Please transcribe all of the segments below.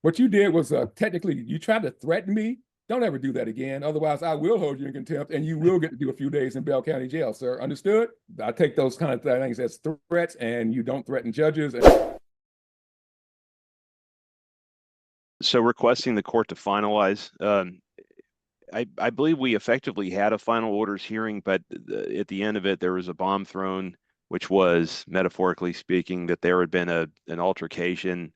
What you did was technically you tried to threaten me. Don't ever do that again. Otherwise, I will hold you in contempt and you will get to do a few days in Bell County Jail, sir. Understood? I take those kind of things as threats, and you don't threaten judges. So requesting the court to finalize. I believe we effectively had a final orders hearing, but at the end of it, there was a bomb thrown, which was, metaphorically speaking, that there had been an altercation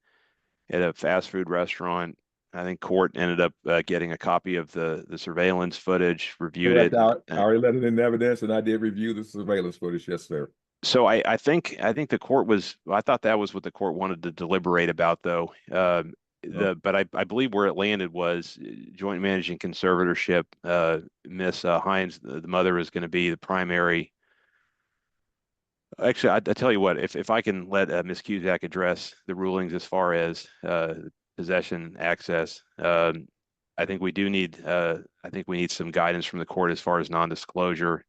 at a fast food restaurant. I think court ended up getting a copy of the surveillance footage, reviewed it. I already let it in evidence, and I did review the surveillance footage. Yes, sir. So I think the court was. I thought that was what the court wanted to deliberate about, though. But I believe where it landed was joint managing conservatorship. Miss Hines, the mother, is going to be the primary. Actually, I tell you what, if I can let Ms. Cusack address the rulings as far as possession access, I think we do need some guidance from the court as far as non-disclosure.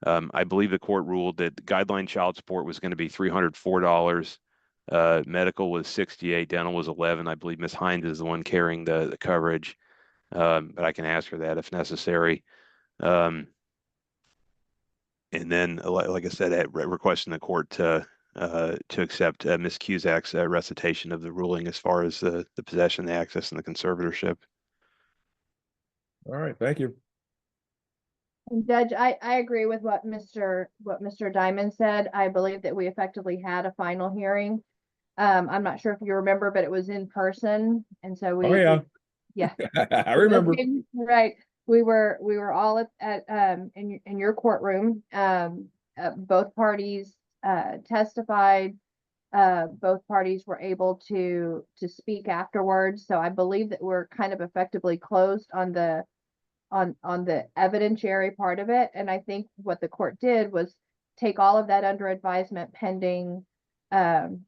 I believe the court ruled that guideline child support was going to be $304. Medical was $68, dental was $11. I believe Ms. Hines is the one carrying the coverage, but I can ask her that if necessary. And then, like I said, requesting the court to accept Ms. Cusack's recitation of the ruling as far as the possession, the access, and the conservatorship. All right, thank you. And Judge, I agree with what Mr. Diamond said. I believe that we effectively had a final hearing. I'm not sure if you remember, but it was in person, and so we. Oh yeah. I remember. Right. We were all at in your courtroom. Both parties testified. Both parties were able to speak afterwards. So I believe that we're kind of effectively closed on the evidentiary part of it. And I think what the court did was take all of that under advisement pending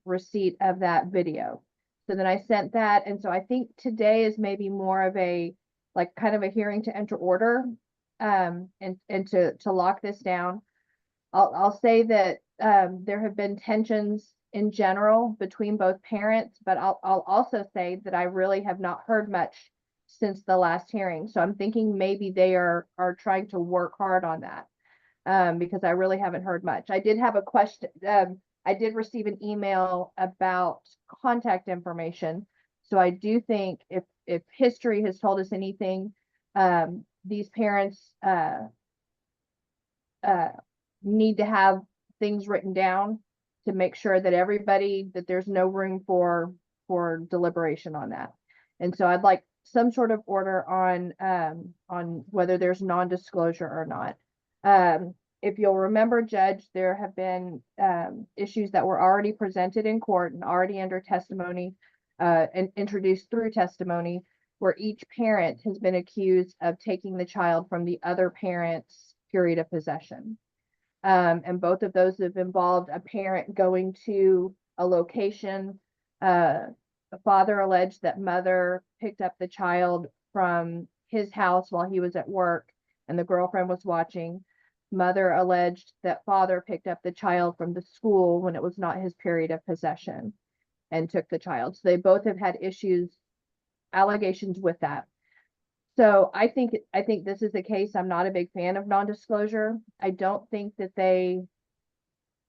receipt of that video. So then I sent that. And so I think today is maybe more of a kind of a hearing to enter order and to lock this down. I'll say that there have been tensions in general between both parents, but I'll also say that I really have not heard much since the last hearing. So I'm thinking maybe they are trying to work hard on that because I really haven't heard much. I did have a question. I did receive an email about contact information. So I do think if history has told us anything, these parents need to have things written down to make sure that there's no room for deliberation on that. And so I'd like some sort of order on whether there's non-disclosure or not. If you'll remember, Judge, there have been issues that were already presented in court and already under testimony and introduced through testimony, where each parent has been accused of taking the child from the other parent's period of possession. And both of those have involved a parent going to a location. The father alleged that mother picked up the child from his house while he was at work and the girlfriend was watching. Mother alleged that father picked up the child from the school when it was not his period of possession and took the child. So they both have had allegations with that. So I think this is a case. I'm not a big fan of non-disclosure. I don't think that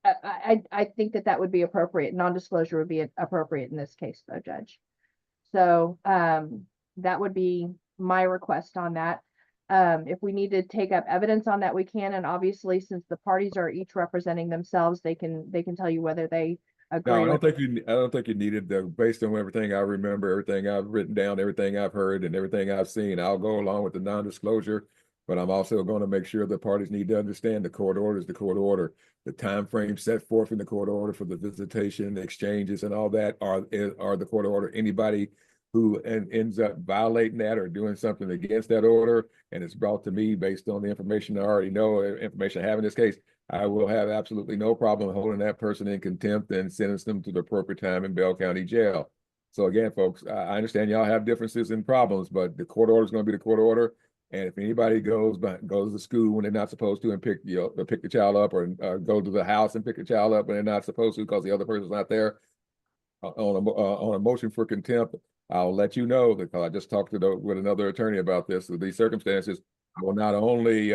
I think that would be appropriate. Non-disclosure would be appropriate in this case, though, Judge. So that would be my request on that. If we need to take up evidence on that, we can. And obviously, since the parties are each representing themselves, they can tell you whether they agree. No, I don't think you need it. Based on everything I remember, everything I've written down, everything I've heard, and everything I've seen, I'll go along with the non-disclosure. But I'm also going to make sure the parties need to understand the court order is the court order. The time frame set forth in the court order for the visitation, the exchanges, and all that are the court order. Anybody who ends up violating that or doing something against that order, and it's brought to me based on the information I already know, information I have in this case, I will have absolutely no problem holding that person in contempt and sentence them to the appropriate time in Bell County Jail. So again, folks, I understand y'all have differences and problems, but the court order is going to be the court order. And if anybody goes to school when they're not supposed to and pick the child up, or go to the house and pick the child up when they're not supposed to because the other person's not there, on a motion for contempt I'll let you know, because I just talked with another attorney about this. With these circumstances, I will not only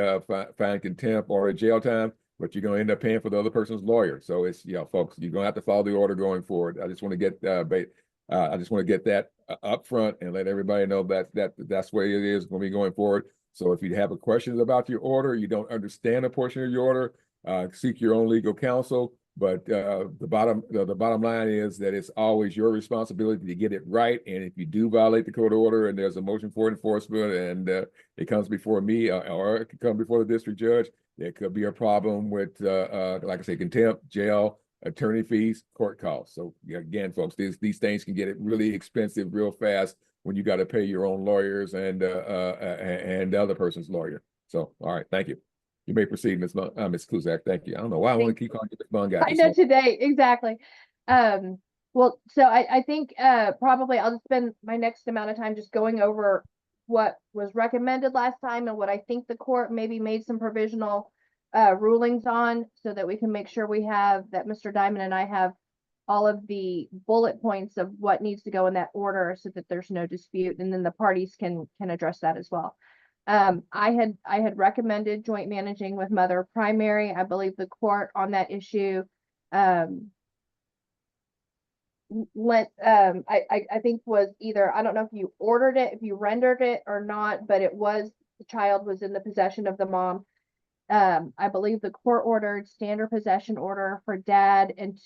find contempt or a jail time, but you're going to end up paying for the other person's lawyer. So it's, folks, you're going to have to follow the order going forward. I just want to get that up front and let everybody know that's the way it is going to be going forward. So if you have a question about your order, you don't understand a portion of your order, seek your own legal counsel. But the bottom line is that it's always your responsibility to get it right. And if you do violate the court order and there's a motion for enforcement and it comes before me or it could come before the district judge, there could be a problem with, like I say, contempt, jail, attorney fees, court costs. So again, folks, these things can get really expensive real fast when you got to pay your own lawyers and the other person's lawyer. So, all right, thank you. You may proceed, Ms. Kuzak. Thank you. I don't know why I want to keep calling you Ms. Mungai. I know today, exactly. Well, so I think probably I'll just spend my next amount of time just going over what was recommended last time and what I think the court maybe made some provisional rulings on, so that we can make sure that Mr. Diamond and I have all of the bullet points of what needs to go in that order, so that there's no dispute, and then the parties can address that as well. I had recommended joint managing with mother primary. I believe the court on that issue I think was either, I don't know if you ordered it, if you rendered it or not, but the child was in the possession of the mom. I believe the court ordered standard possession order for dad, and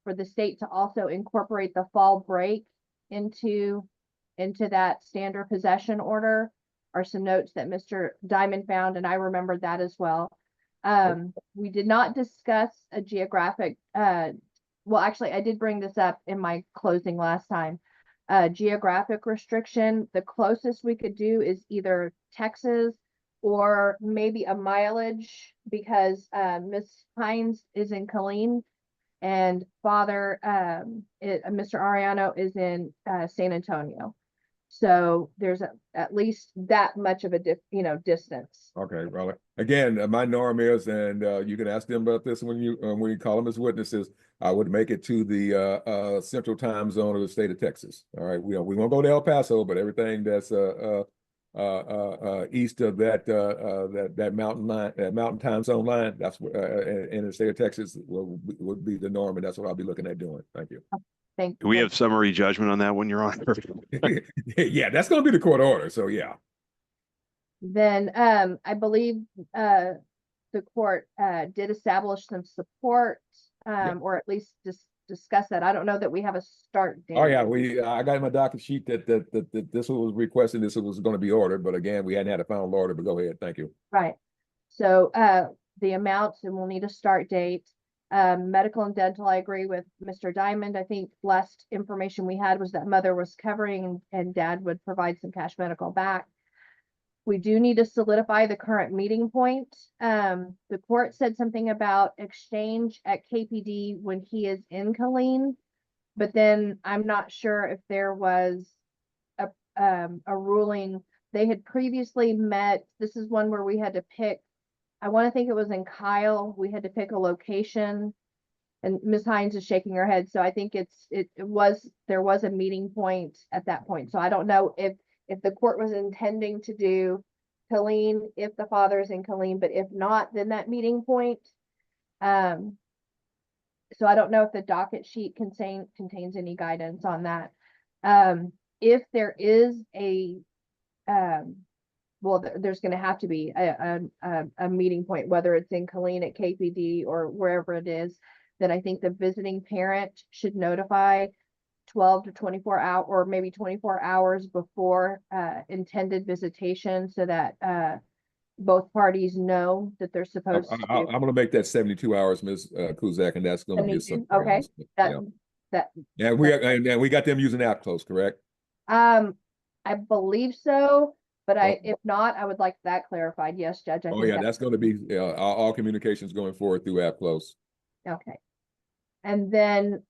for the state to also incorporate the fall break into that standard possession order, are some notes that Mr. Diamond found, and I remembered that as well. We did not discuss a geographic, well, actually, I did bring this up in my closing last time. Geographic restriction, the closest we could do is either Texas or maybe a mileage, because Miss Hines is in Killeen and Mr. Ariano is in San Antonio. So there's at least that much of a distance. Okay, well, again, my norm is, and you can ask them about this when you call them as witnesses, I would make it to the central time zone of the state of Texas. All right, we won't go to El Paso, but everything that's east of that mountain line, that mountain time zone line, that's in the state of Texas would be the norm, and that's what I'll be looking at doing. Thank you. Thank Do we have summary judgment on that when you're on? Yeah, that's going to be the court order. So yeah. Then I believe the court did establish some support, or at least discuss that. I don't know that we have a start date. Oh yeah, I got in my docket sheet that this was requested, this was going to be ordered, but again, we hadn't had a final order. But go ahead, thank you. Right. So the amounts, and we'll need a start date. Medical and dental, I agree with Mr. Diamond. I think last information we had was that mother was covering and dad would provide some cash medical back. We do need to solidify the current meeting point. The court said something about exchange at KPD when he is in Killeen, but then I'm not sure if there was a ruling. They had previously met. This is one where we had to pick. I want to think it was in Kyle. We had to pick a location, and Ms. Hines is shaking her head. So I think there was a meeting point at that point. So I don't know if the court was intending to do Killeen if the father's in Killeen, but if not, then that meeting point. So I don't know if the docket sheet contains any guidance on that. If there is well, there's going to have to be a meeting point, whether it's in Killeen at KPD or wherever it is, then I think the visiting parent should notify 12 to 24 hours, or maybe 24 hours before intended visitation, so that both parties know that they're supposed to. I'm going to make that 72 hours, Ms. Kuzak, and that's going to be okay. Yeah, we got them using app close, correct? I believe so. But if not, I would like that clarified. Yes, Judge. Oh yeah, that's going to be all communications going forward through app close. Okay. And then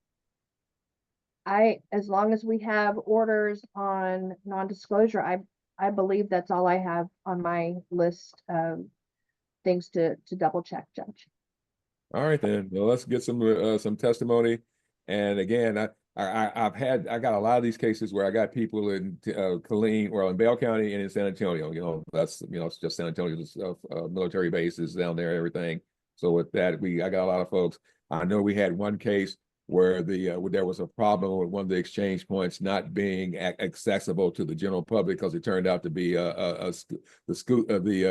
as long as we have orders on non-disclosure, I believe that's all I have on my list of things to double check, Judge. All right, then. Well, let's get some testimony. And again, I got a lot of these cases where I got people in Killeen, well, in Bell County and in San Antonio. That's it's just San Antonio's military bases down there, everything. So with that, I got a lot of folks. I know we had one case where there was a problem with one of the exchange points not being accessible to the general public because it turned out to be the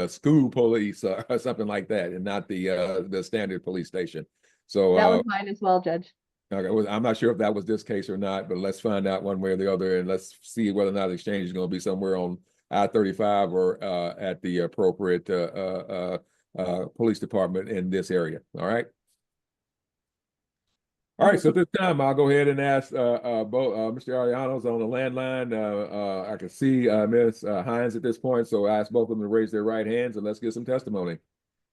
school police or something like that, and not the standard police station. So That was mine as well, Judge. okay, well, I'm not sure if that was this case or not, but let's find out one way or the other, and let's see whether or not the exchange is going to be somewhere on I-35 or at the appropriate police department in this area. All right. All right. So at this time, I'll go ahead and ask both Mr. Ariano's on the landline. I can see Ms. Hines at this point, so I ask both of them to raise their right hands and let's get some testimony.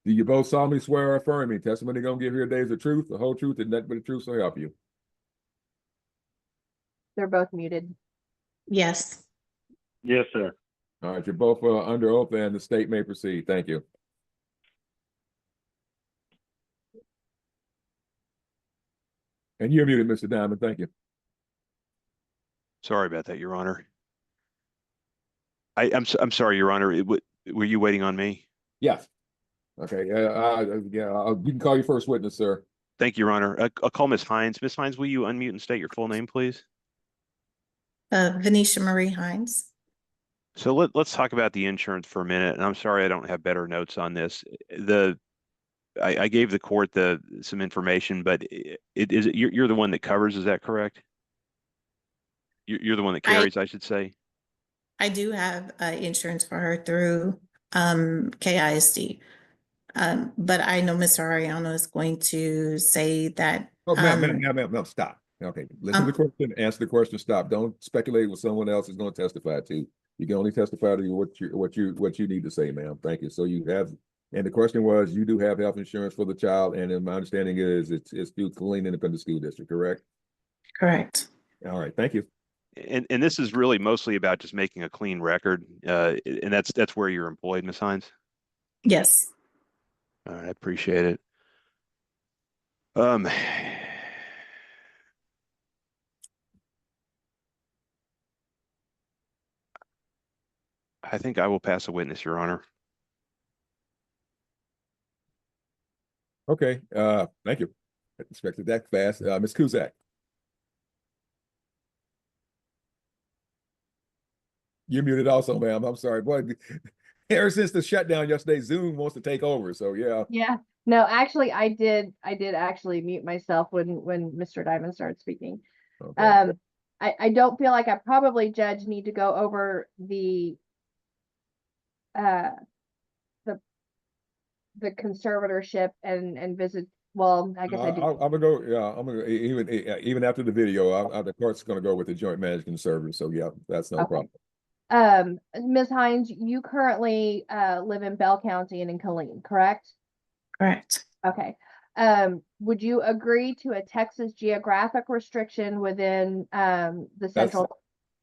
Do you both solemnly swear or affirm me? Testimony gonna give here today is the truth, the whole truth, and nothing but the truth, so help you. They're both muted. Yes. Yes, sir. All right, you're both under oath and the state may proceed. Thank you. And you're muted, Mr. Diamond. Thank you. Sorry about that, Your Honor. I'm sorry, Your Honor. Were you waiting on me? Yes. Okay. You can call your first witness, sir. Thank you, Your Honor. I'll call Ms. Hines. Ms. Hines, will you unmute and state your full name, please? Venetia Marie Hines. So let's talk about the insurance for a minute. And I'm sorry I don't have better notes on this. I gave the court some information, but you're the one that covers, is that correct? You're the one that carries, I should say. I do have insurance for her through KISD. But I know Mr. Ariano is going to say that. Oh, ma'am, stop. Okay, listen to the question, answer the question, stop. Don't speculate what someone else is going to testify to. You can only testify to what you need to say, ma'am. Thank you. So you have, and the question was, you do have health insurance for the child, and in my understanding is it's through Killeen Independent School District, correct? Correct. All right, thank you. And this is really mostly about just making a clean record, and that's where you're employed, Ms. Hines? Yes. All right, I appreciate it. I think I will pass a witness, Your Honor. Okay, thank you. I expected that fast. Ms. Cusack. You're muted also, ma'am. I'm sorry. Boy, ever since the shutdown yesterday, Zoom wants to take over. So yeah. Yeah. No, actually, I did actually mute myself when Mr. Diamond started speaking. Okay. I don't feel like I probably, Judge, need to go over the conservatorship and visit. Well, I guess I do. I'm gonna go. Yeah, I'm gonna even after the video. The court's gonna go with the joint managing conservator. So yeah, that's no problem. Ms. Hines, you currently live in Bell County and in Killeen, correct? Correct. Okay. Would you agree to a Texas geographic restriction within the central?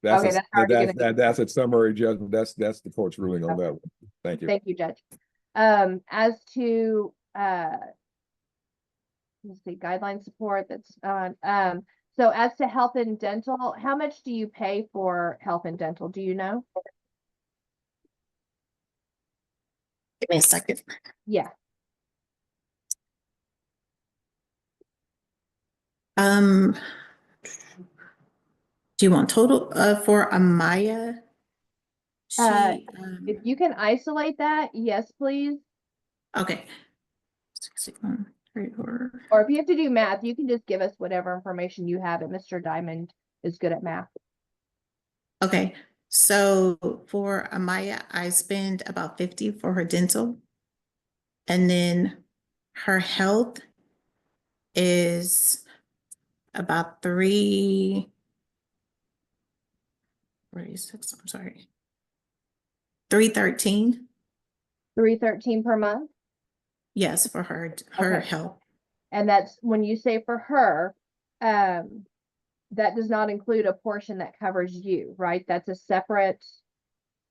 That's a summary judgment. That's the court's ruling on that one. Thank you. Thank you, Judge. As to let's see, guideline support that's on. So as to health and dental, how much do you pay for health and dental? Do you know? Give me a second. Yeah. Do you want total for Amaya? If you can isolate that, yes, please. Okay. 61, 34. Or if you have to do math, you can just give us whatever information you have, and Mr. Diamond is good at math. Okay. So for Amaya, I spend about 50 for her dental. And then her health is about 346. I'm sorry. 313. 313 per month. Yes, for her Okay. health. And that's when you say for her, that does not include a portion that covers you, right? That's a separate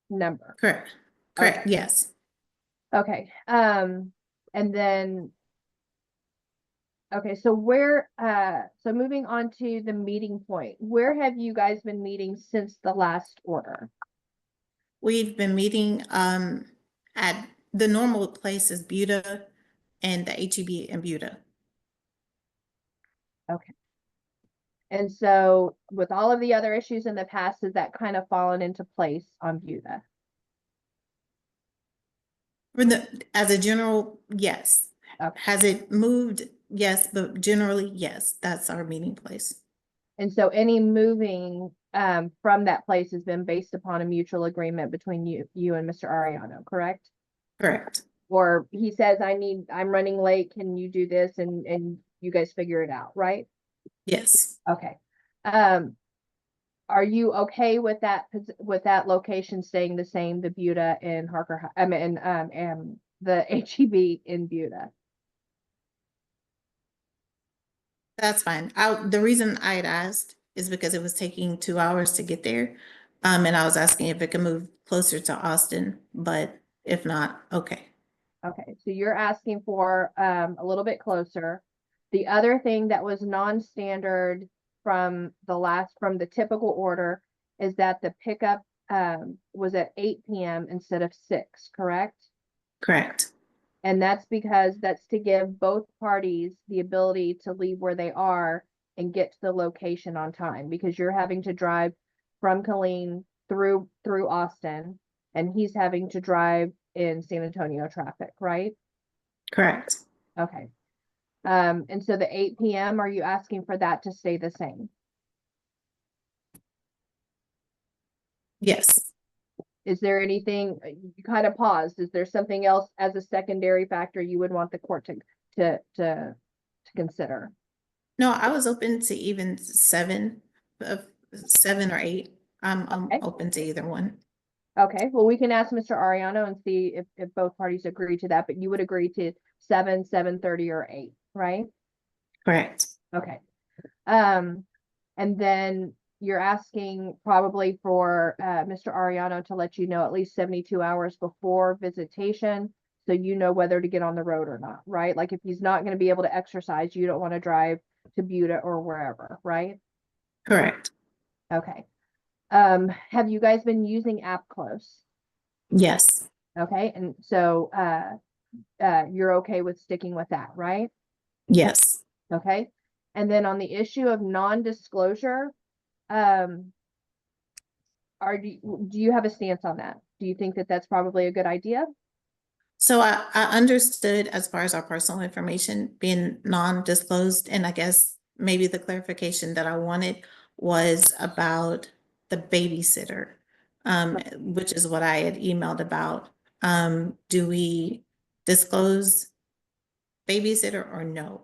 number. Correct. Correct. Okay. Yes. Okay. And then Okay, so so moving on to the meeting point, where have you guys been meeting since the last order? We've been meeting at the normal place is Buda and the HEB in Buda. Okay. And so with all of the other issues in the past, has that kind of fallen into place on Buda? As a general, yes. Okay. Has it moved? Yes, but generally, yes, that's our meeting place. And so any moving from that place has been based upon a mutual agreement between you and Mr. Ariano, correct? Correct. Or he says, I'm running late, can you do this? And you guys figure it out, right? Yes. Okay. Are you okay with that location staying the same, the Buda in Harker, I mean, and the HEB in Buda? That's fine. The reason I had asked is because it was taking 2 hours to get there. And I was asking if it could move closer to Austin, but if not, okay. Okay, so you're asking for a little bit closer. The other thing that was non-standard from the typical order is that the pickup was at 8 p.m. instead of 6, correct? Correct. And that's because that's to give both parties the ability to leave where they are and get to the location on time, because you're having to drive from Killeen through Austin, and he's having to drive in San Antonio traffic, right? Correct. Okay. And so the 8 p.m., are you asking for that to stay the same? Yes. Is there anything, you kind of paused, is there something else as a secondary factor you would want the court to consider? No, I was open to even 7 or 8. I'm Okay. open to either one. Okay, well, we can ask Mr. Ariano and see if both parties agree to that, but you would agree to 7, 7:30, or 8, right? Correct. Okay. And then you're asking probably for Mr. Ariano to let you know at least 72 hours before visitation, so you know whether to get on the road or not, right? Like if he's not going to be able to exercise, you don't want to drive to Buda or wherever, right? Correct. Okay. Have you guys been using App Close? Yes. Okay, and so you're okay with sticking with that, right? Yes. Okay. And then on the issue of non-disclosure, do you have a stance on that? Do you think that that's probably a good idea? So I understood as far as our personal information being non-disclosed, and I guess maybe the clarification that I wanted was about the babysitter, which is what I had emailed about. Do we disclose babysitter or no?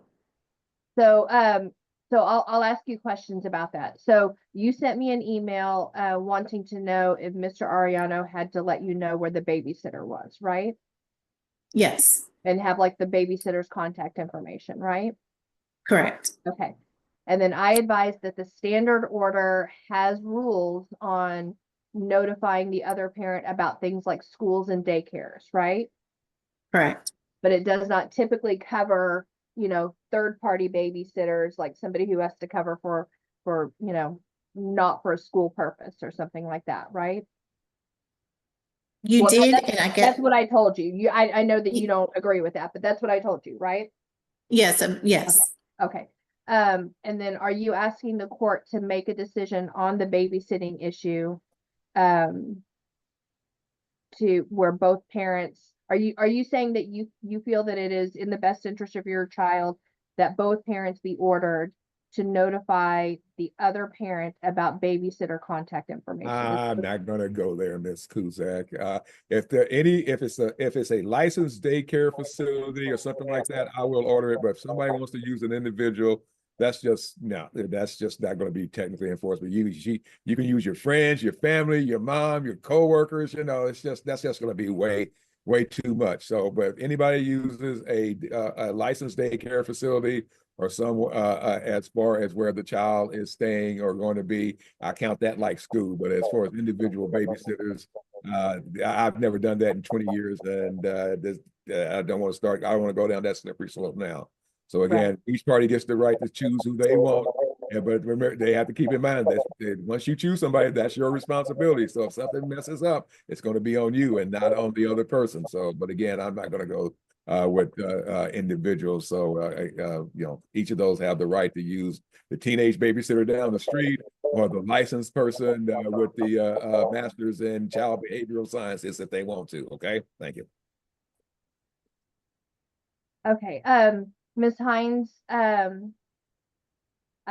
So I'll ask you questions about that. So you sent me an email wanting to know if Mr. Ariano had to let you know where the babysitter was, right? Yes. And have like the babysitter's contact information, right? Correct. Okay. And then I advised that the standard order has rules on notifying the other parent about things like schools and daycares, right? Correct. But it does not typically cover, third-party babysitters, like somebody who has to cover for, not for a school purpose or something like that, right? You Well, did, that's, and I that's get, what I told you. I know that you don't agree with that, but that's what I told you, right? yes, yes. Okay. And then are you asking the court to make a decision on the babysitting issue? To where both parents, are you saying that you feel that it is in the best interest of your child that both parents be ordered to notify the other parent about babysitter contact information? I'm not gonna go there, Ms. Kuzak. If it's a licensed daycare facility or something like that, I will order it. But if somebody wants to use an individual, that's just not going to be technically enforced. But you can use your friends, your family, your mom, your coworkers. That's just going to be way too much. So, but if anybody uses a licensed daycare facility or some as far as where the child is staying or going to be, I count that like school. But as far as individual babysitters, I've never done that in 20 years, and I don't want to go down that slippery slope now. So again, each party gets the right to choose who they want. But remember, they have to keep in mind that once you choose somebody, that's your responsibility. So if something messes up, it's going to be on you and not on the other person. So, but again, I'm not going to go with individuals. So, you know, each of those have the right to use the teenage babysitter down the street or the licensed person with the master's in child behavioral sciences if they want to. Okay, thank you. Okay, Ms. Hines, I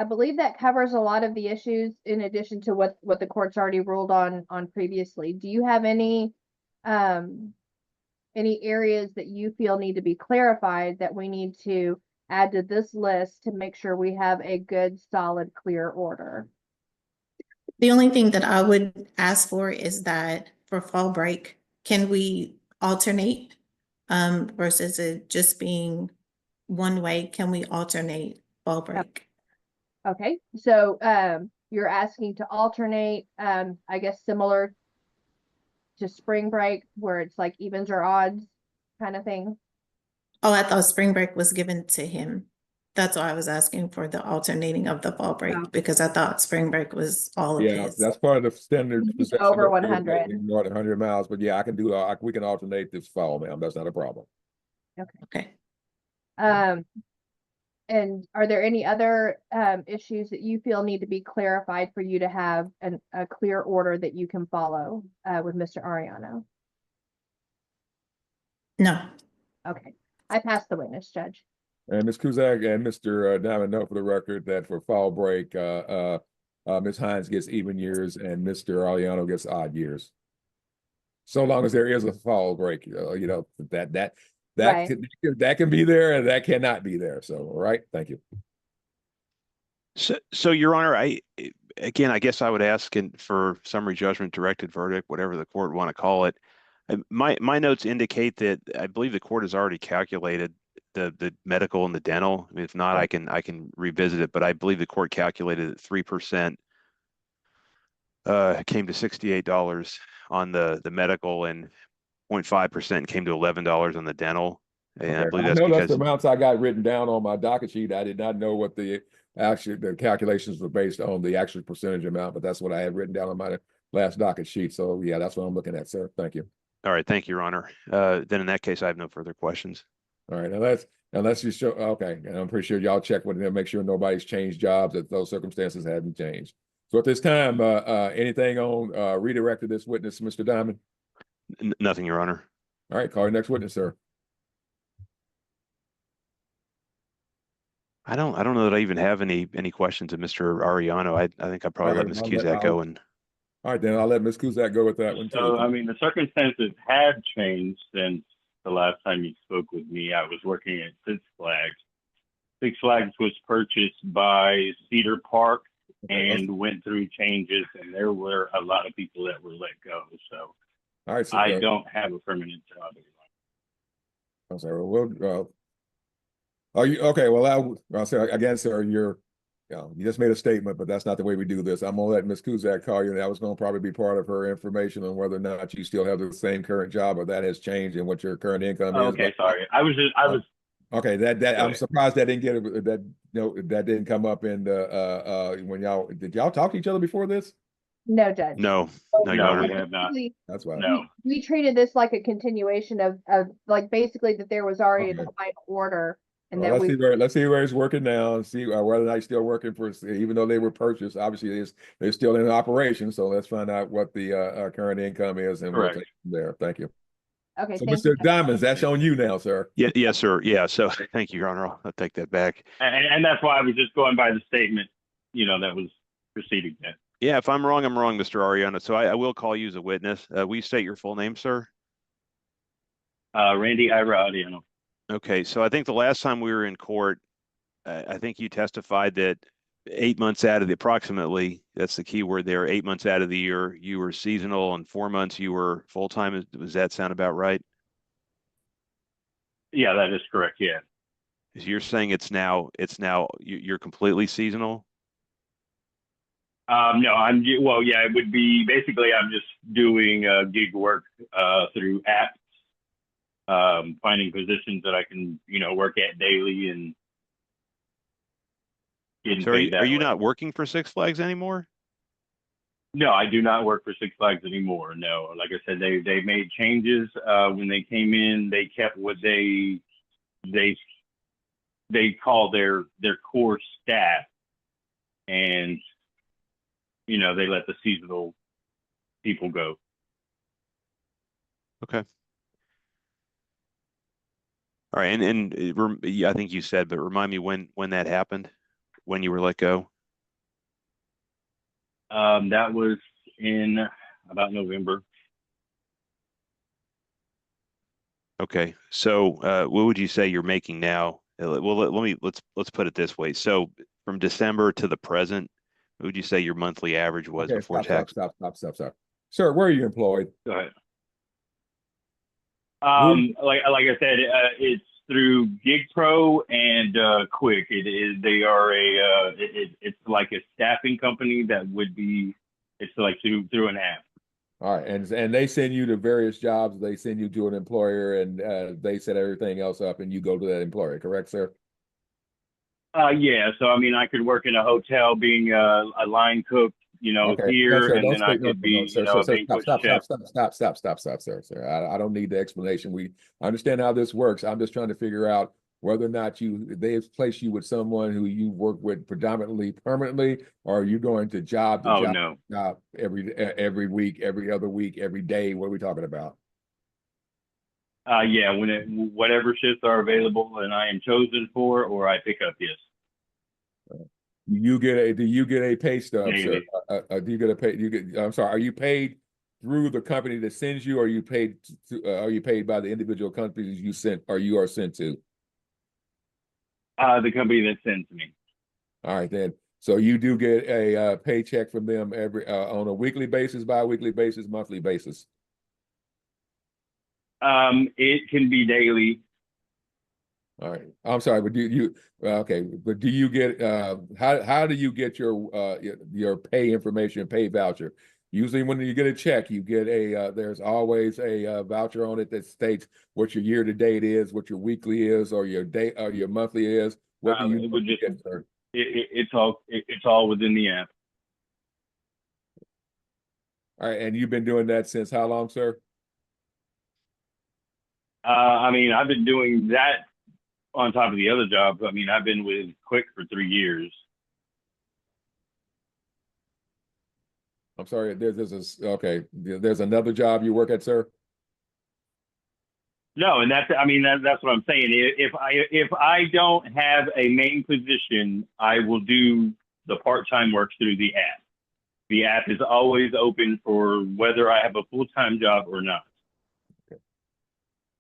believe that covers a lot of the issues in addition to what the court's already ruled on previously. Do you have any areas that you feel need to be clarified that we need to add to this list to make sure we have a good, solid, clear order? The only thing that I would ask for is that for fall break, can we alternate versus it just being one way? Can we alternate fall break? Okay, so you're asking to alternate, I guess similar to spring break where it's like evens or odds kind of thing. Oh, I thought spring break was given to him. That's why I was asking for the alternating of the fall break, because I thought spring break was all of Yeah, his. that's part of the standard. Over 100. More than 100 miles, but yeah, I can do. We can alternate this fall, ma'am. That's not a problem. Okay. And are there any other issues that you feel need to be clarified for you to have a clear order that you can follow with Mr. Ariano? No. Okay, I pass the witness, Judge. And Ms. Kuzak and Mr. Diamond, note for the record that for fall break, Ms. Hines gets even years and Mr. Ariano gets odd years. So long as there is a fall break, you know, that can be there and that cannot be there. So, all right, thank you. So Your Honor, I guess I would ask for summary judgment, directed verdict, whatever the court want to call it. My notes indicate that I believe the court has already calculated the medical and the dental. I mean, if not, I can revisit it, but I believe the court calculated that 3% came to $68 on the medical and 0.5% came to $11 on the dental. And I believe that's that's because the amounts I got written down on my docket sheet. I did not know what the calculations were based on the actual percentage amount, but that's what I had written down on my last docket sheet. So yeah, that's what I'm looking at, sir. Thank you. All right, thank you, Your Honor. Then in that case, I have no further questions. All right, unless you show, okay, and I'm pretty sure y'all check with them, make sure nobody's changed jobs, that those circumstances haven't changed. So at this time, anything on redirected this witness, Mr. Diamond? Nothing, Your Honor. All right, call your next witness, sir. I don't know that I even have any questions of Mr. Ariano. I think I probably let Ms. Cusack go. And all right, then I'll let Ms. Cusack go with that one too. So, I mean, the circumstances had changed since the last time you spoke with me. I was working at Six Flags. Six Flags was purchased by Cedar Park and went through changes, and there were a lot of people that were let go. So, all right, so I don't have a permanent job anymore. I'm sorry. Well, are you okay? Well, I'll say again, sir. You just made a statement, but that's not the way we do this. I'm gonna let Ms. Cusack call you, and that was gonna probably be part of her information on whether or not you still have the same current job or that has changed and what your current income is. Okay, sorry. I was. Okay, I'm surprised that didn't get that didn't come up in the when did y'all talk to each other before this? No, Judge. No, Your No, Honor. we have not. That's why. No. We treated this like a continuation of like basically that there was already a final order. And Well, let's see where it's working now and see whether or not it's still working for, even though they were purchased. Obviously, they're still in operation. So let's find out what the current income is and we'll take it from there. Thank you. Okay. So, Mr. Diamonds, that's on you now, sir. Yeah, yes, sir. Yeah. So thank you, Your Honor. I'll take that back. And that's why I was just going by the statement, that was preceding that. Yeah, if I'm wrong, Mr. Ariano. So I will call you as a witness. Will you state your full name, sir? Randy Ariano. Okay, so I think the last time we were in court, I think you testified that 8 months out of approximately, that's the key word there, 8 months out of the year, you were seasonal and 4 months you were full-time. Does that sound about right? Yeah, that is correct. Yeah. Is you're saying it's now you're completely seasonal? No, it would be basically I'm just doing gig work through apps, finding positions that I can, work at daily and getting So are paid that you way. not working for Six Flags anymore? No, I do not work for Six Flags anymore. No, like I said, they made changes when they came in. They kept what they call their core staff, and you know, they let the seasonal people go. Okay. All right, yeah, I think you said, but remind me when that happened, when you were let go. That was in about November. Okay, so what would you say you're making now? Well, let's put it this way. So from December to the present, what would you say your monthly average was Okay, before stop. tax? Sir, where are you employed? Go ahead. Who- Like I said, it's through GigPro and Quick. They are it's like a staffing company that would be. It's like through an app. All right, and they send you to various jobs. They send you to an employer, and they set everything else up, and you go to that employer. Correct, sir? Yeah. So I mean, I could work in a hotel, being a line cook, you know, Okay, no, here, sir, and don't then I speak. No, could be, sir, you know, a sir, banquet stop, chef. sir. I don't need the explanation. I understand how this works. I'm just trying to figure out whether or not they've placed you with someone who you work with predominantly permanently, or are you going to job to Oh job, no. job every week, every other week, every day? What are we talking about? Yeah. Whatever shifts are available and I am chosen for, or I pick up, yes. Do you get a pay stub, sir? Daily. Do you get a pay? I'm sorry. Are you paid through the company that sends you, or are you paid are you paid by the individual companies you are sent to? The company that sends me. All right, then. So you do get a paycheck from them every on a weekly basis, bi-weekly basis, monthly basis. It can be daily. All right. I'm sorry, but but do you get how do you get your pay information, pay voucher? Usually when you get a check, you get there's always a voucher on it that states what your year to date is, what your weekly is, or your day or your monthly is. What do you It would just get, sir? it's all within the app. All right, and you've been doing that since how long, sir? I mean, I've been doing that on top of the other jobs. I mean, I've been with Quick for 3 years. I'm sorry, there's another job you work at, sir? No, and that's what I'm saying. If I don't have a main position, I will do the part-time work through the app. The app is always open for whether I have a full-time job or not.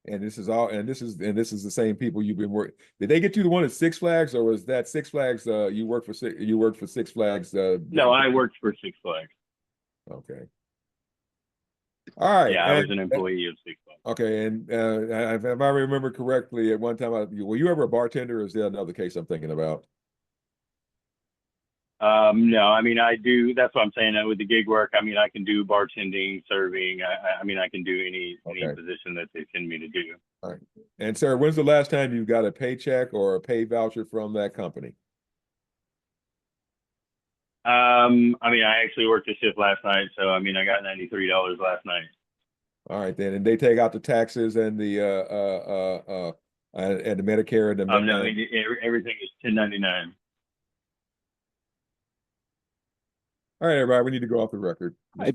And this is the same people you've been working. Did they get you the one at Six Flags, or was that Six Flags? You worked for Six Flags. No, I worked for Six Flags. Okay. All right. Yeah, I was an employee of Six Flags. Okay, and if I remember correctly, at one time, were you ever a bartender, or is there another case I'm thinking about? No, I mean, I do. That's what I'm saying. With the gig work, I mean, I can do bartending, serving. I mean, I can do any position that they send me to do. All right. And sir, when's the last time you got a paycheck or a pay voucher from that company? I mean, I actually worked a shift last night, so I mean, I got $93 last night. All right, then, and they take out the taxes and the Medicare and the. Oh no, everything is 1099. All right, everybody, we need to go off the record. I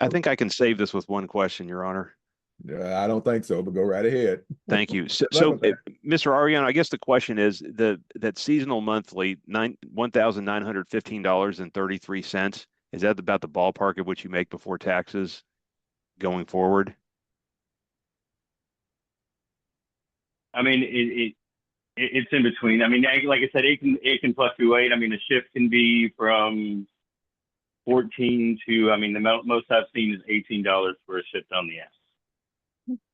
think I can save this with one question, Your Honor. I don't think so, but go right ahead. Thank you. So Mr. Ariano, I guess the question is that seasonal monthly $1,915.33. Is that about the ballpark of what you make before taxes going forward? I mean, it's in between. I mean, like I said, it can fluctuate. I mean, a shift can be from 14 to, I mean, the most I've seen is $18 for a shift on the app.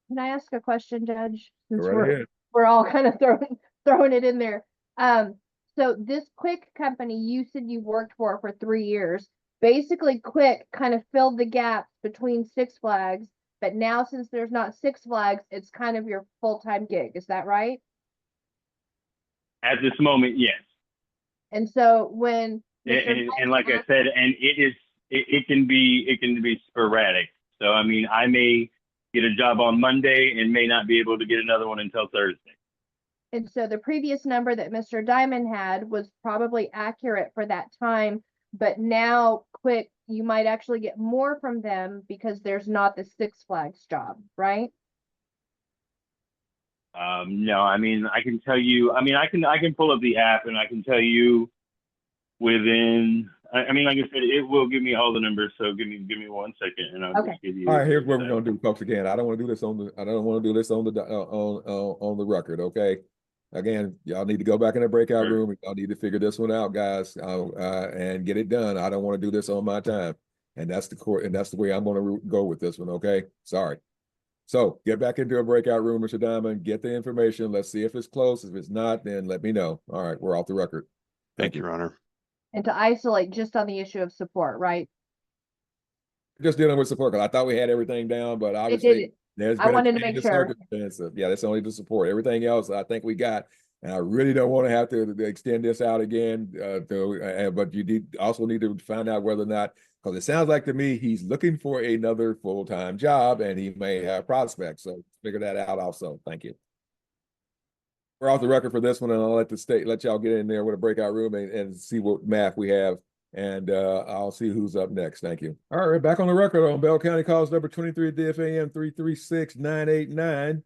Can I ask a question, Judge? Since Go right ahead. we're all kind of throwing it in there. So this Quick company you said you worked for 3 years. Basically, Quick kind of filled the gaps between Six Flags, but now since there's not Six Flags, it's kind of your full-time gig. Is that right? At this moment, yes. And so when And like I said, and it can be sporadic. So I mean, I may get a job on Monday and may not be able to get another one until Thursday. And so the previous number that Mr. Diamond had was probably accurate for that time, but now you might actually get more from them because there's not the Six Flags job, right? No, I mean, I can tell you, I mean, I can pull up the app and I can tell you within, I mean, like I said, it will give me all the numbers. So give me 1 second and I'll Okay. just give you. All right, here's what we're gonna do, folks. Again, I don't want to do this on the record. Okay. Again, y'all need to go back in the breakout Sure. room. And y'all need to figure this one out, guys, and get it done. I don't want to do this on my time, and that's the court, and that's the way I'm going to go with this one. Okay. Sorry. So get back into a breakout room, Mr. Diamond. Get the information. Let's see if it's close. If it's not, then let me know. All right, we're off the record. Thank you, Your Honor. And to isolate just on the issue of support, right? Just dealing with support, because I thought we had everything down, but It obviously did. there's I been a wanted to change make of sure. circumstances. Yeah, that's only the support. Everything else I think we got, and I really don't want to have to extend this out again. But you also need to find out whether or not, because it sounds like to me he's looking for another full-time job, and he may have prospects. So figure that out also. Thank you. We're off the record for this one, and I'll let y'all get in there with a breakout room and see what math we have. And I'll see who's up next. Thank you. All right, back on the record on Bell County calls number 23 DFAM 336989.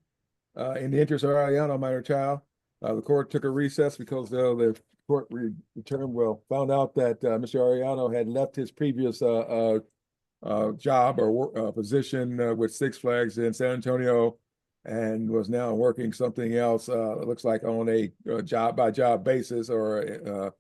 In the interest of Ariano, minor child, the court took a recess because the court found out that Mr. Ariano had left his previous job or position with Six Flags in San Antonio and was now working something else. It looks like on a job by job basis, or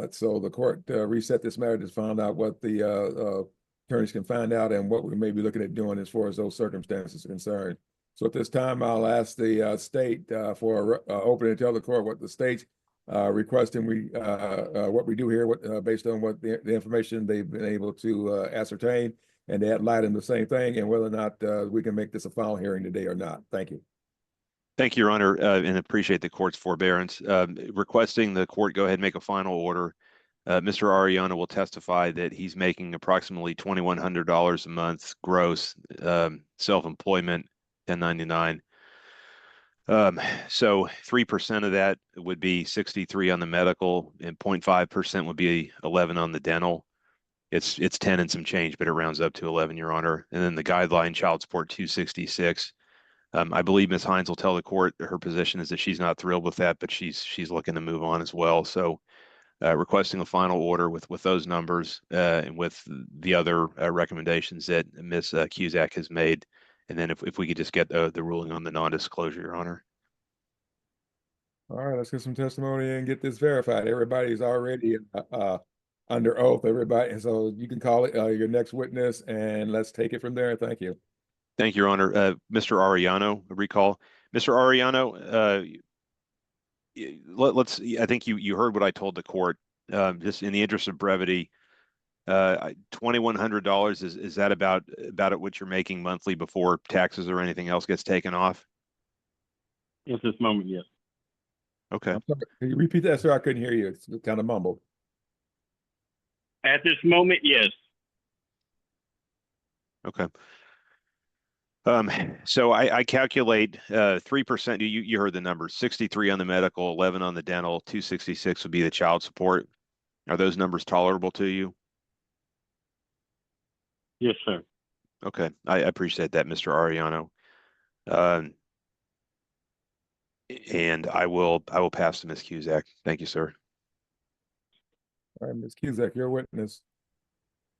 so the court reset this matter to find out what the attorneys can find out and what we may be looking at doing as far as those circumstances are concerned. So at this time, I'll ask the state for opening to tell the court what the state's requesting what we do here, based on what the information they've been able to ascertain, and to add light on the same thing, and whether or not we can make this a final hearing today or not. Thank you. Thank you, Your Honor, and appreciate the court's forbearance. Requesting the court go ahead and make a final order. Mr. Ariano will testify that he's making approximately $2,100 a month gross, self-employment, 1099. So 3% of that would be 63 on the medical, and 0.5% would be 11 on the dental. It's 10 and some change, but it rounds up to 11, Your Honor. And then the guideline child support 266. I believe Ms. Hines will tell the court her position is that she's not thrilled with that, but she's looking to move on as well. So requesting a final order with those numbers and with the other recommendations that Ms. Cusack has made. And then if we could just get the ruling on the non-disclosure, Your Honor. All right, let's get some testimony and get this verified. Everybody's already under oath, everybody. And so you can call it your next witness, and let's take it from there. Thank you. Thank you, Your Honor. Mr. Ariano, recall. Mr. Ariano, I think you heard what I told the court. Just in the interest of brevity, $2,100, is that about what you're making monthly before taxes or anything else gets taken off? At this moment, yes. Okay. I'm sorry. Can you repeat that, sir? I couldn't hear you. It's kind of mumbled. At this moment, yes. Okay. So I calculate 3%. You heard the numbers: 63 on the medical, 11 on the dental, 266 would be the child support. Are those numbers tolerable to you? Yes, sir. Okay, I appreciate that, Mr. Ariano. And I will pass to Ms. Cusack. Thank you, sir. All right, Ms. Cusack, your witness.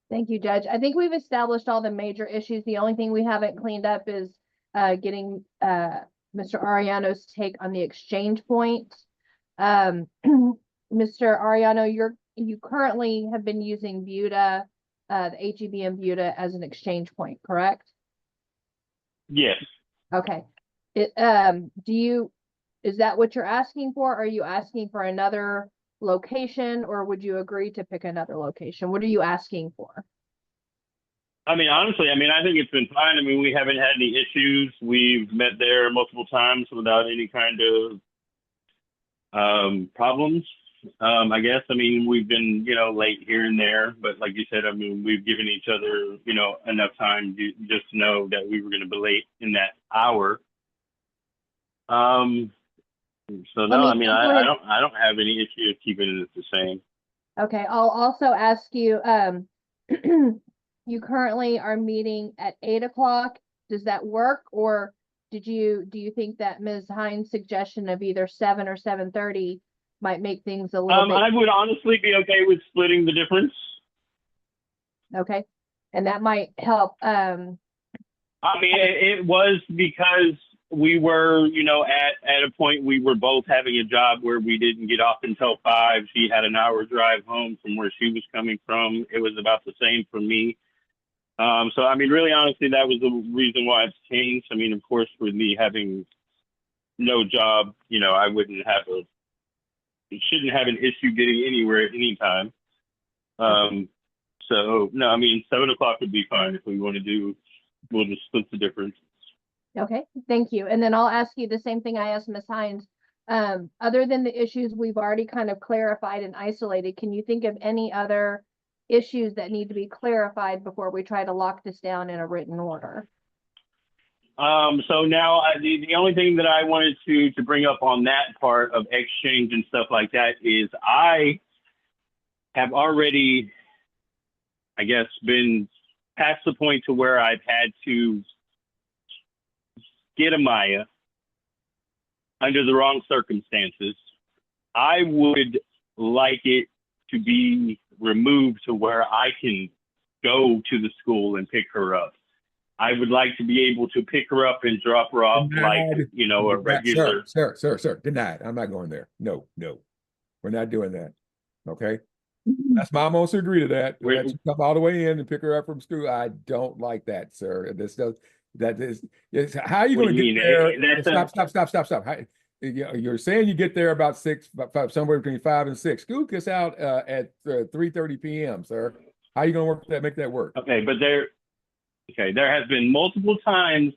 Thank you, Judge. I think we've established all the major issues. The only thing we haven't cleaned up is getting Mr. Ariano's take on the exchange point. Mr. Ariano, you currently have been using Buda, the HEB and Buda as an exchange point, correct? Yes. Okay. Is that what you're asking for? Are you asking for another location, or would you agree to pick another location? What are you asking for? I mean, honestly, I think it's been fine. I mean, we haven't had any issues. We've met there multiple times without any kind of problems. I guess, I mean, we've been, late here and there, but like you said, I mean, we've given each other, enough time to just know that we were going to be late in that hour. So no, I mean, go ahead. I don't have any issue keeping it the same. Okay, I'll also ask you, you currently are meeting at 8 o'clock. Does that work? Or do you think that Ms. Hines' suggestion of either 7 or 7:30 might make things a little bit? I would honestly be okay with splitting the difference. Okay, and that might help. I mean, it was because we were, at a point we were both having a job where we didn't get off until 5. She had an hour drive home from where she was coming from. It was about the same for me. So, I mean, really, honestly, that was the reason why it's changed. I mean, of course, with me having no job, I shouldn't have an issue getting anywhere at any time. So, no, I mean, 7 o'clock would be fine if we want to do, we'll just split the difference. Okay, thank you. And then I'll ask you the same thing I asked Ms. Hines. Other than the issues we've already kind of clarified and isolated, can you think of any other issues that need to be clarified before we try to lock this down in a written order? So now the only thing that I wanted to bring up on that part of exchange and stuff like that is I have already, I guess, been past the point to where I've had to get a Maya under the wrong circumstances. I would like it to be removed to where I can go to the school and pick her up. I would like to be able to pick her up and drop her off like, a regular. Sir, denied. I'm not going there. No, we're not doing that. Okay. That's mom wants to agree to that. Let you come all the way in and pick her up from school. I don't like that, sir. How are you going to get there? Stop. You're saying you get there about 6, somewhere between 5 and 6. School gets out at 3:30 p.m., sir. How are you going to make that work? Okay, but there has been multiple times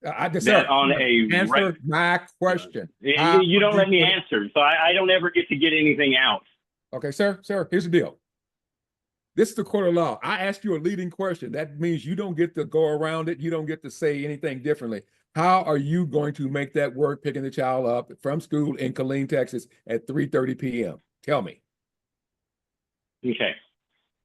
answer my question. You don't let me answer, so I don't ever get to get anything out. Okay, sir, here's the deal. This is the court of law. I asked you a leading question. That means you don't get to go around it. You don't get to say anything differently. How are you going to make that work, picking the child up from school in Killeen, Texas at 3:30 p.m.? Tell me. Okay.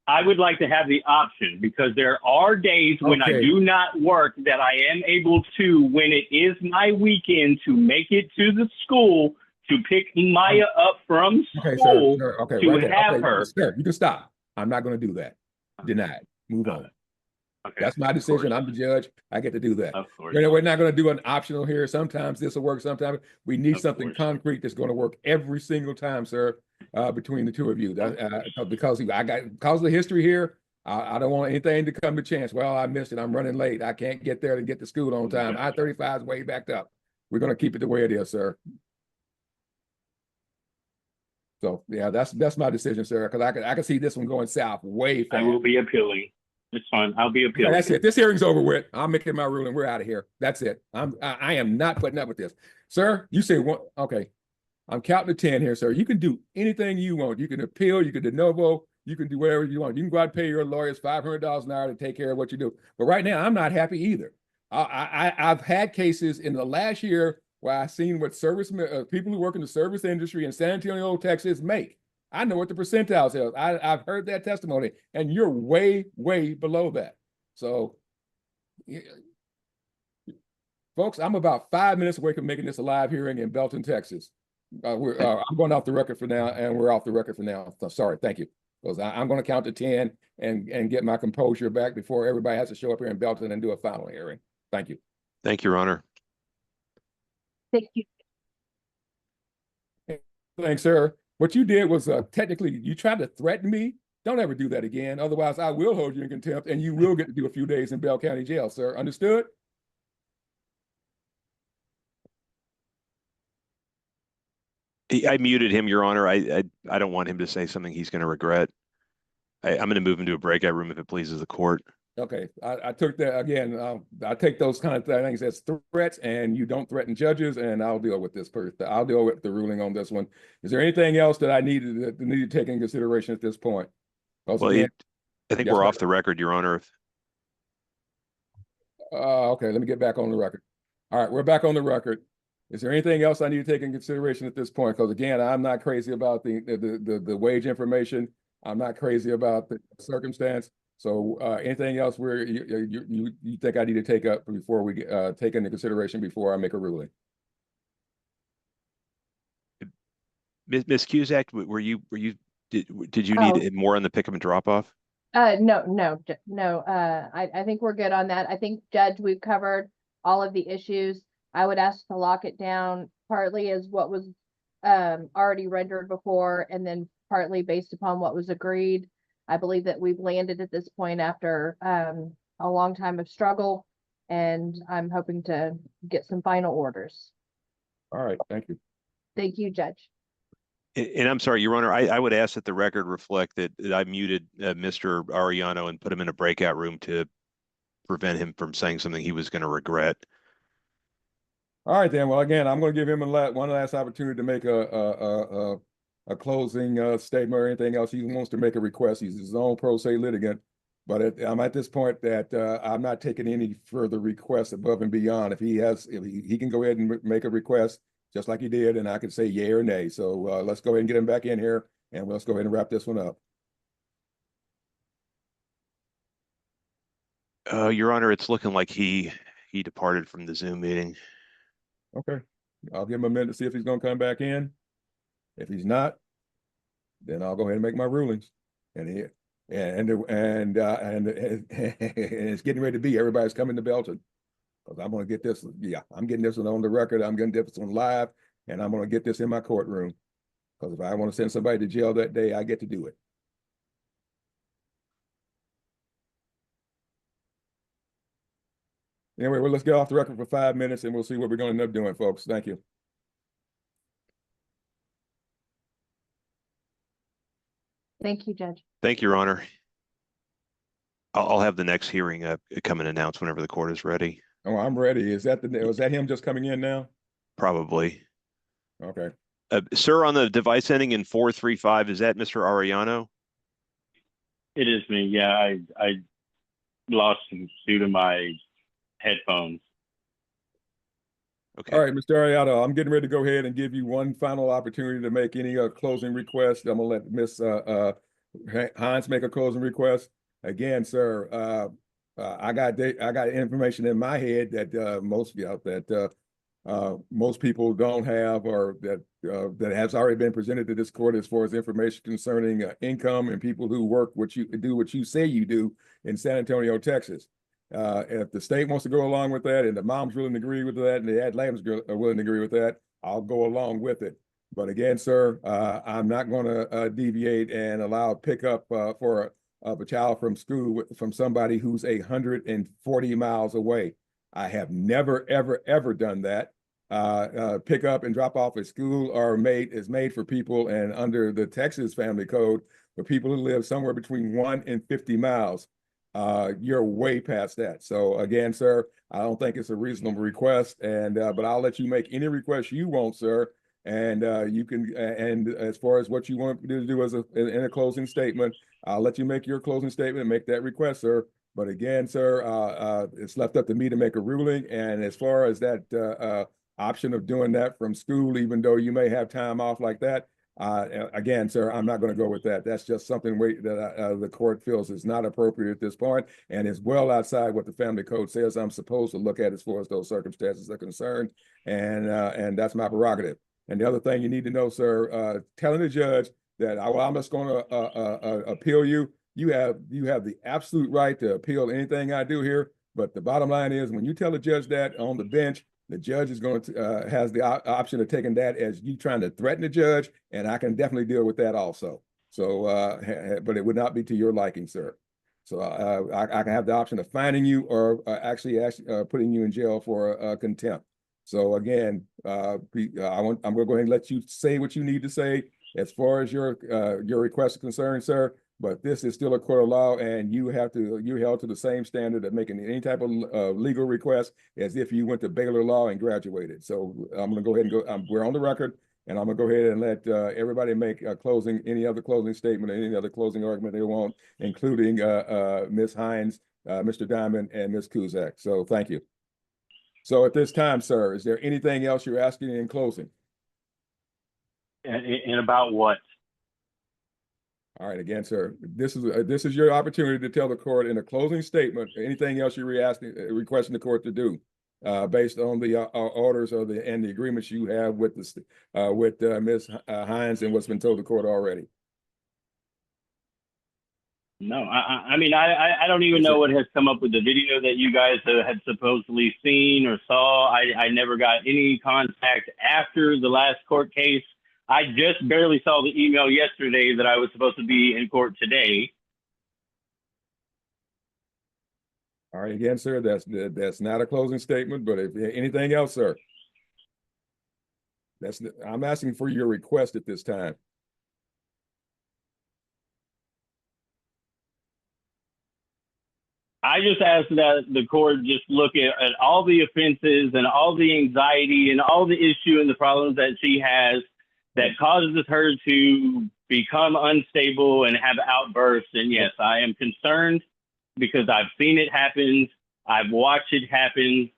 I would like to have the option because there are days when I do not work that I am able to, when it is my weekend, to make it to the school to pick Maya up from school to have her. Sir, you can stop. I'm not going to do that. Denied. Move on. Okay. That's my decision. I'm the judge. I get to do that. Of course. We're not going to do an optional here. Sometimes this will work. Sometimes we need something concrete that's going to work every single time, sir, between the two of you. Because of the history here, I don't want anything to come to chance. Well, I missed it. I'm running late. I can't get there to get to school on time. I-35 is way backed up. We're going to keep it the way it is, sir. So yeah, that's my decision, sir. Because I can see this one going south way fast. I will be appealing. It's fine. I'll be appealing. Yeah, that's it. This hearing's over with. I'm making my ruling. We're out of here. That's it. I am not putting up with this, sir. You say one. Okay, I'm counting to 10 here, sir. You can do anything you want. You can appeal. You can de novo. You can do whatever you want. You can go out and pay your lawyers $500 an hour to take care of what you do. But right now, I'm not happy either. I've had cases in the last year where I've seen what people who work in the service industry in San Antonio, Texas make. I know what the percentiles is. I've heard that testimony, and you're way, way below that. So, folks, I'm about 5 minutes away from making this a live hearing in Belton, Texas. I'm going off the record for now, and we're off the record for now. So, sorry, thank you. Because I'm going to count to 10 and get my composure back before everybody has to show up here in Belton and do a final hearing. Thank you. Thank you, Your Honor. Thank you. Thanks, sir. What you did was technically you tried to threaten me. Don't ever do that again. Otherwise, I will hold you in contempt and you will get to do a few days in Bell County Jail, sir. Understood? I muted him, Your Honor. I don't want him to say something he's going to regret. I'm going to move him to a breakout room if it pleases the court. Okay, I took that again. I take those kind of things as threats, and you don't threaten judges, and I'll deal with this person. I'll deal with the ruling on this one. Is there anything else that I need to take in consideration at this point? Because Well, again, I think yes, we're sir. off the record, Your Honor. Okay, let me get back on the record. All right, we're back on the record. Is there anything else I need to take in consideration at this point? Because again, I'm not crazy about the wage information. I'm not crazy about the circumstance. So anything else where you think I need to take up before we take into consideration before I make a ruling? Ms. Cusack, did you need more on the pick up and drop off? No. I think we're good on that. I think, Judge, we've covered all of the issues. I would ask to lock it down partly as what was already rendered before, and then partly based upon what was agreed. I believe that we've landed at this point after a long time of struggle, and I'm hoping to get some final orders. All right, thank you. Thank you, Judge. And I'm sorry, Your Honor, I would ask that the record reflect that I muted Mr. Ariano and put him in a breakout room to prevent him from saying something he was going to regret. All right, then. Well, again, I'm going to give him one last opportunity to make a closing statement or anything else. He wants to make a request. He's his own pro se litigant, but I'm at this point that I'm not taking any further requests above and beyond. If he can go ahead and make a request just like he did, and I can say yay or nay. So let's go ahead and get him back in here, and let's go ahead and wrap this one up. Your Honor, it's looking like he departed from the Zoom meeting. Okay, I'll give him a minute to see if he's going to come back in. If he's not, then I'll go ahead and make my rulings. And it's getting ready to be. Everybody's coming to Belton, because I'm going to get this. Yeah, I'm getting this one on the record. I'm going to get this one live, and I'm going to get this in my courtroom. Because if I want to send somebody to jail that day, I get to do it. Anyway, well, let's get off the record for 5 minutes, and we'll see what we're going to end up doing, folks. Thank you. Thank you, Judge. Thank you, Your Honor. I'll have the next hearing come and announce whenever the court is ready. Oh, I'm ready. Was that him just coming in now? Probably. Okay. Sir, on the device ending in 435, is that Mr. Ariano? It is me. Yeah, I lost him due to my headphones. Okay. All right, Mr. Ariano, I'm getting ready to go ahead and give you one final opportunity to make any closing request. I'm going to let Ms. Hines make a closing request. Again, sir, I got information in my head that most people don't have, or that has already been presented to this court as far as information concerning income and people who work what you say you do in San Antonio, Texas. If the state wants to go along with that, and the mom's willing to agree with that, and the Atlanta's are willing to agree with that, I'll go along with it. But again, sir, I'm not going to deviate and allow a pickup for a child from school from somebody who's 140 miles away. I have never, ever done that. Pick up and drop off at school is made for people, and under the Texas Family Code, for people who live somewhere between 1 and 50 miles. You're way past that. So again, sir, I don't think it's a reasonable request, and but I'll let you make any request you want, sir. And you can, and as far as what you want to do in a closing statement, I'll let you make your closing statement and make that request, sir. But again, sir, it's left up to me to make a ruling. And as far as that option of doing that from school, even though you may have time off like that, again, sir, I'm not going to go with that. That's just something that the court feels is not appropriate at this point, and is well outside what the family code says I'm supposed to look at as far as those circumstances are concerned. And that's my prerogative. And the other thing you need to know, sir, telling the judge that I'm just going to appeal you. You have the absolute right to appeal anything I do here. But the bottom line is, when you tell the judge that on the bench, the judge is going to has the option of taking that as you trying to threaten the judge, and I can definitely deal with that also. So, but it would not be to your liking, sir. So I can have the option of fining you, or actually putting you in jail for contempt. So again, I'm going to go ahead and let you say what you need to say as far as your request is concerned, sir. but this is still a court of law, and you're held to the same standard of making any type of legal request as if you went to Baylor Law and graduated. So I'm going to go ahead and go. We're on the record, and I'm going to go ahead and let everybody make any other closing statement or any other closing argument they want, including Ms. Hines, Mr. Diamond, and Ms. Kuzak. So thank you. So at this time, sir, is there anything else you're asking in closing? And about what? All right, again, sir, this is your opportunity to tell the court in a closing statement anything else you're requesting the court to do, based on the orders and the agreements you have with Ms. Hines and what's been told the court already. No, I mean, I don't even know what has come up with the video that you guys had supposedly seen or saw. I never got any contact after the last court case. I just barely saw the email yesterday that I was supposed to be in court today. All right, again, sir, that's not a closing statement, but if anything else, sir, I'm asking for your request at this time. I just asked that the court just look at all the offenses and all the anxiety and all the issue and the problems that she has that causes her to become unstable and have outbursts. And yes, I am concerned because I've seen it happen. I've watched it happen.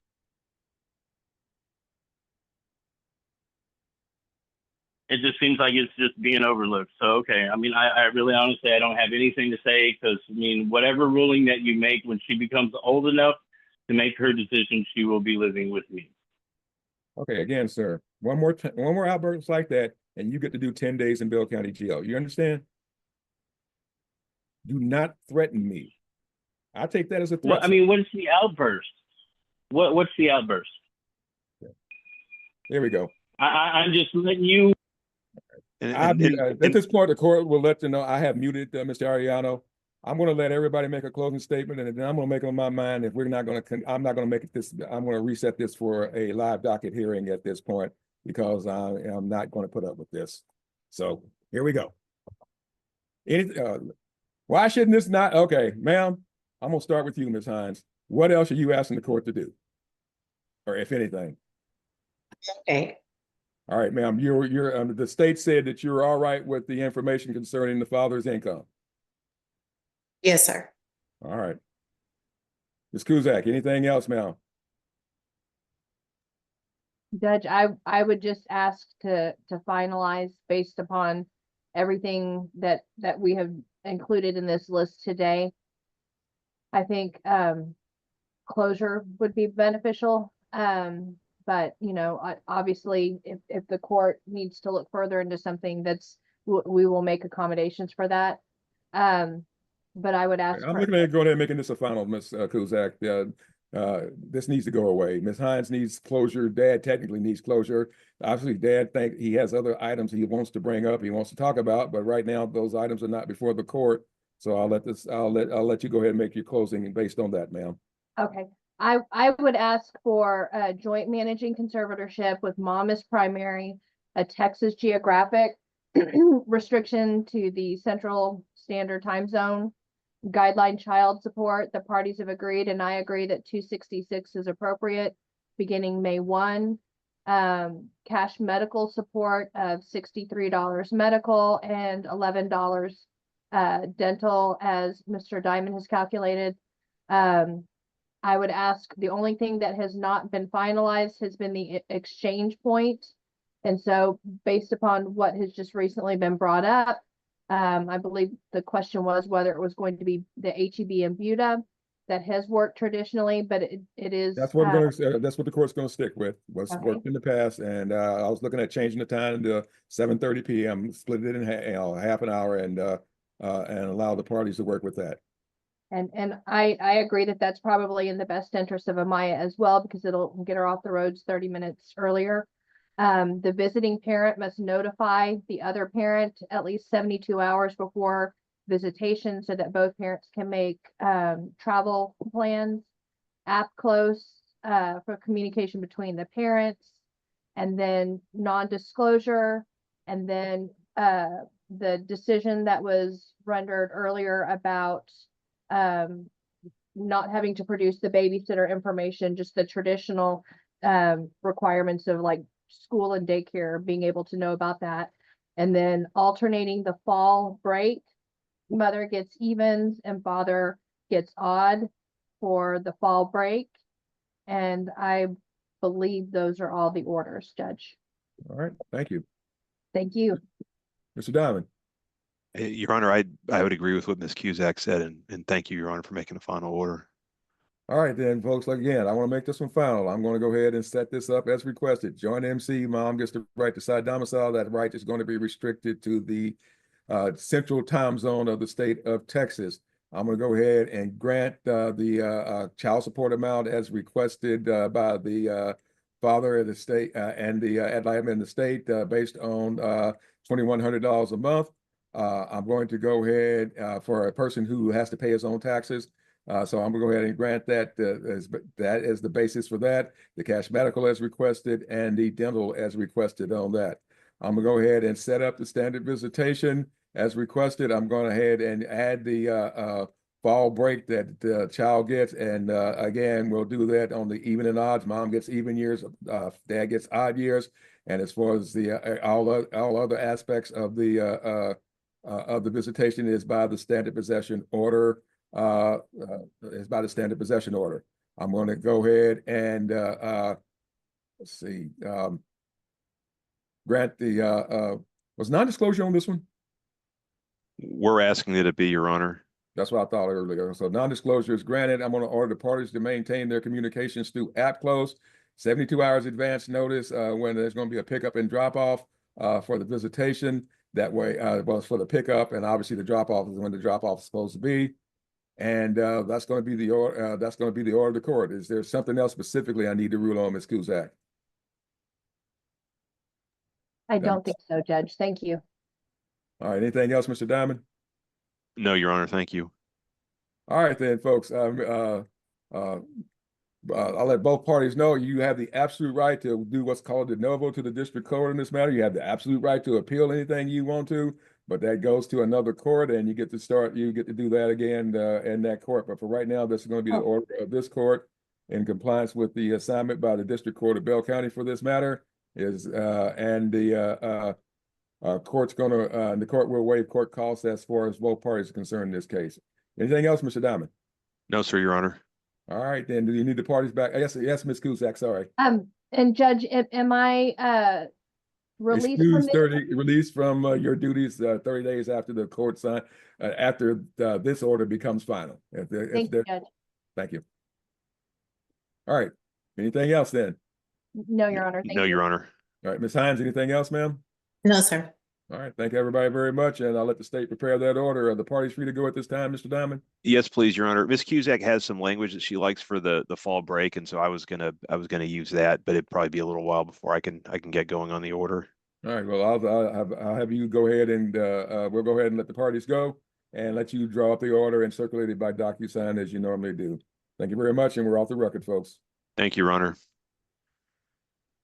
It just seems like it's just being overlooked. So, okay. I mean, I really honestly, I don't have anything to say because, I mean, whatever ruling that you make when she becomes old enough to make her decision, she will be living with me. Okay, again, sir, one more outburst like that, and you get to do 10 days in Bell County Jail. You understand? Do not threaten me. I take that as a threat. Well, I mean, what's the outburst? What's the outburst? There we go. I'm just letting you. At this point, the court will let you know I have muted Mr. Ariano. I'm going to let everybody make a closing statement, and then I'm going to make up my mind if I'm not going to make it this. I'm going to reset this for a live docket hearing at this point because I am not going to put up with this. So here we go. Why shouldn't this not? Okay, ma'am, I'm going to start with you, Ms. Hines. What else are you asking the court to do, or if anything? Okay. All right, ma'am, the state said that you're all right with the information concerning the father's income. Yes, sir. All right. Ms. Kuzak, anything else, ma'am? Judge, I would just ask to finalize based upon everything that we have included in this list today. I think closure would be beneficial. But, you know, obviously, if the court needs to look further into something, we will make accommodations for that. But I would ask. I'm looking at going ahead and making this a final, Ms. Kuzak. This needs to go away. Ms. Hines needs closure. Dad technically needs closure. Obviously, Dad thinks he has other items he wants to bring up, he wants to talk about, but right now those items are not before the court. So I'll let you go ahead and make your closing based on that, ma'am. Okay. I would ask for a joint managing conservatorship with mom as primary, a Texas geographic restriction to the Central Standard Time Zone, guideline child support. The parties have agreed, and I agree that 266 is appropriate, beginning May 1. Cash medical support of $63 medical and $11 dental, as Mr. Diamond has calculated. I would ask, the only thing that has not been finalized has been the exchange point. And so based upon what has just recently been brought up, I believe the question was whether it was going to be the HEB and Buda that has worked traditionally, but it is. That's what the court's going to stick with. What's worked in the past, and I was looking at changing the time to 7:30 p.m., split it in half an hour, and allow the parties to work with that. And I agree that that's probably in the best interest of Amaya as well, because it'll get her off the roads 30 minutes earlier. The visiting parent must notify the other parent at least 72 hours before visitation so that both parents can make travel plans. App close for communication between the parents, and then non-disclosure, and then the decision that was rendered earlier about not having to produce the babysitter information, just the traditional requirements of like school and daycare, being able to know about that. And then alternating the fall break, mother gets evens and father gets odd for the fall break. And I believe those are all the orders, Judge. All right, thank you. Thank you. Mr. Diamond. Your Honor, I would agree with what Ms. Cusack said, and thank you, Your Honor, for making a final order. All right, then, folks, again, I want to make this one final. I'm going to go ahead and set this up as requested. Joint MC, mom gets the right to side domicile. That right is going to be restricted to the central time zone of the state of Texas. I'm going to go ahead and grant the child support amount as requested by the father of the state and the ad litem in the state based on $2,100 a month. I'm going to go ahead for a person who has to pay his own taxes. So I'm gonna go ahead and grant that that is the basis for that, the cash medical as requested and the dental as requested on that. I'm gonna go ahead and set up the standard visitation as requested. I'm going ahead and add the fall break that the child gets. And again, we'll do that on the even and odds. Mom gets even years, dad gets odd years. And as far as the all other aspects of the visitation is by the standard possession order. Is by the standard possession order. I'm going to go ahead and let's see, grant the was non-disclosure on this one? We're asking that it be, Your Honor. That's what I thought earlier. So non-disclosure is granted. I'm going to order the parties to maintain their communications through app close, 72 hours advance notice when there's going to be a pickup and drop off for the visitation. That way, well, it's for the pickup, and obviously the drop off is when the drop off is supposed to be. And that's going to be the order. That's going to be the order of the court. Is there something else specifically I need to rule on, Ms. Cusack? I don't think so, Judge. Thank you. All right. Anything else, Mr. Diamond? No, Your Honor. Thank you. All right, then, folks. I'll let both parties know you have the absolute right to do what's called de novo to the district court in this matter. You have the absolute right to appeal anything you want to, but that goes to another court, and you get to do that again in that court. But for right now, this is going to be the order of this court in compliance with the assignment by the District Court of Bell County for this matter. And the court's going to the court will waive court costs as far as both parties are concerned in this case. Anything else, Mr. Diamond? No, sir, Your Honor. All right, then. Do you need the parties back? Yes, Ms. Cusack. Sorry. And Judge, am I released from this? Released from your duties 30 days after the court sign after this order becomes final. Thank you, Judge. Thank you. All right. Anything else then? No, Your Honor. Thank No, you. Your Honor. All right, Ms. Hines. Anything else, ma'am? No, sir. All right. Thank everybody very much, and I'll let the state prepare that order. Are the parties free to go at this time, Mr. Diamond? Yes, please, Your Honor. Ms. Cusack has some language that she likes for the fall break, and so I was gonna use that, but it'd probably be a little while before I can get going on the order. All right. Well, I'll have you go ahead and we'll go ahead and let the parties go and let you draw up the order and circulate it by DocuSign as you normally do. Thank you very much, and we're off the record, folks. Thank you, Your Honor.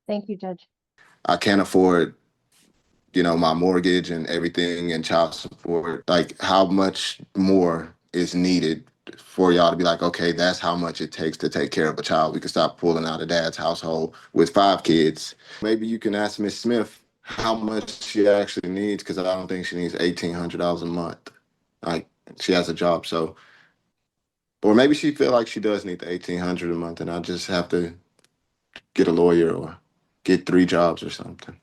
Thank you, Judge. I can't afford, my mortgage and everything and child support. Like, how much more is needed for y'all to be like, okay, that's how much it takes to take care of a child. We can stop pulling out of dad's household with 5 kids. Maybe you can ask Miss Smith how much she actually needs, because I don't think she needs $1,800 a month. Like, she has a job, so. Or maybe she feel like she does need the $1,800 a month, and I just have to get a lawyer or get 3 jobs or something.